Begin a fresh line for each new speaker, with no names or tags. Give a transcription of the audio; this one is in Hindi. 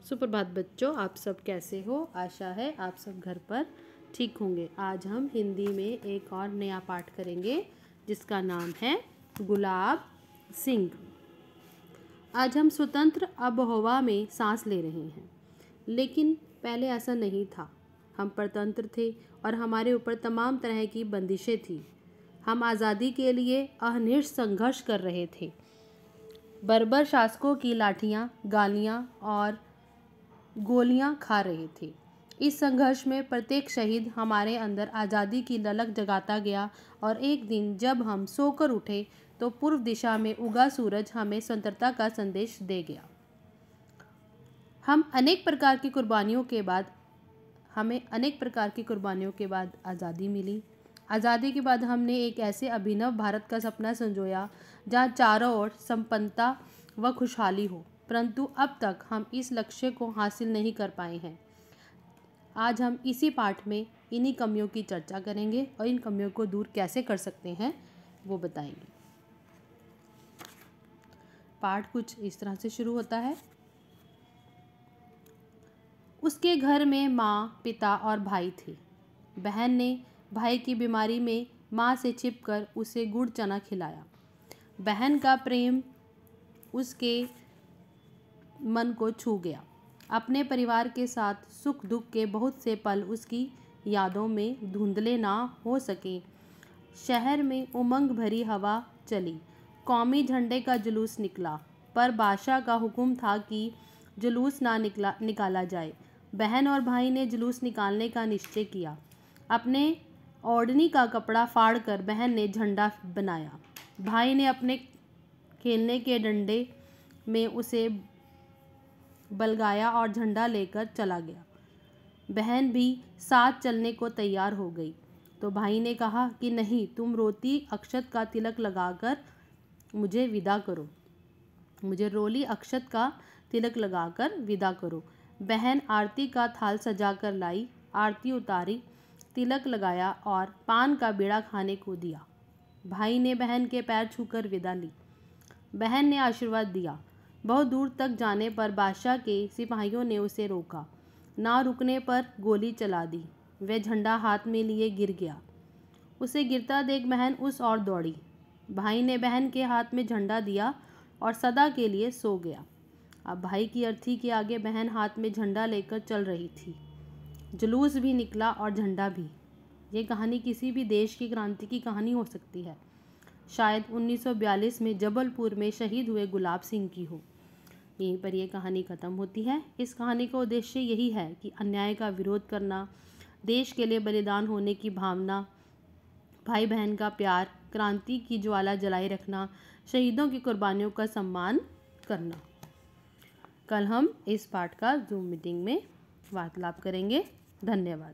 सुप्रभात बच्चों, आप सब कैसे हो। आशा है आप सब घर पर ठीक होंगे। आज हम हिंदी में एक और नया पाठ करेंगे जिसका नाम है गुलाब सिंह। आज हम स्वतंत्र आबोहवा में सांस ले रहे हैं, लेकिन पहले ऐसा नहीं था। हम परतंत्र थे और हमारे ऊपर तमाम तरह की बंदिशें थी। हम आज़ादी के लिए अहर्निश संघर्ष कर रहे थे। बर्बर शासकों की लाठियाँ, गालियाँ और गोलियां खा रहे थे। इस संघर्ष में प्रत्येक शहीद हमारे अंदर आज़ादी की ललक जगाता गया और एक दिन जब हम सोकर उठे तो पूर्व दिशा में उगा सूरज हमें स्वतंत्रता का संदेश दे गया। हमें अनेक प्रकार की कुर्बानियों के बाद आज़ादी मिली। आज़ादी के बाद हमने एक ऐसे अभिनव भारत का सपना संजोया जहाँ चारों ओर संपन्नता व खुशहाली हो, परंतु अब तक हम इस लक्ष्य को हासिल नहीं कर पाए हैं। आज हम इसी पाठ में इन्हीं कमियों की चर्चा करेंगे और इन कमियों को दूर कैसे कर सकते हैं वो बताएंगे। पाठ कुछ इस तरह से शुरू होता है। उसके घर में माँ, पिता और भाई थे। बहन ने भाई की बीमारी में माँ से छिपकर उसे गुड़ चना खिलाया। बहन का प्रेम उसके मन को छू गया। अपने परिवार के साथ सुख दुख के बहुत से पल उसकी यादों में धुंधले ना हो सके। शहर में उमंग भरी हवा चली। कौमी झंडे का जुलूस निकला, पर बादशाह का हुक्म था कि जुलूस ना निकाला जाए। बहन और भाई ने जुलूस निकालने का निश्चय किया। अपने ओढ़नी का कपड़ा फाड़कर बहन ने झंडा बनाया। भाई ने अपने खेलने के डंडे में उसे बलगाया और झंडा लेकर चला गया। बहन भी साथ चलने को तैयार हो गई, तो भाई ने कहा कि नहीं, तुम रोती अक्षत का तिलक लगाकर मुझे विदा करो। मुझे रोली अक्षत का तिलक लगाकर विदा करो। बहन आरती का थाल सजा कर लाई। आरती उतारी, तिलक लगाया और पान का बीड़ा खाने को दिया। भाई ने बहन के पैर छूकर विदा ली। बहन ने आशीर्वाद दिया। बहुत दूर तक जाने पर बादशाह के सिपाहियों ने उसे रोका। ना रुकने पर गोली चला दी। वह झंडा हाथ में लिए गिर गया। उसे गिरता देख बहन उस ओर दौड़ी। भाई ने बहन के हाथ में झंडा दिया और सदा के लिए सो गया। अब भाई की अर्थी के आगे बहन हाथ में झंडा लेकर चल रही थी। जुलूस भी निकला और झंडा भी। ये कहानी किसी भी देश की क्रांति की कहानी हो सकती है। शायद 1942 में जबलपुर में शहीद हुए गुलाब सिंह की हो। यहीं पर यह कहानी ख़त्म होती है। इस कहानी का उद्देश्य यही है कि अन्याय का विरोध करना, देश के लिए बलिदान होने की भावना, भाई बहन का प्यार, क्रांति की ज्वाला जलाए रखना, शहीदों की कुर्बानियों का सम्मान करना। कल हम इस पाठ का जूम मीटिंग में वार्तालाप करेंगे। धन्यवाद।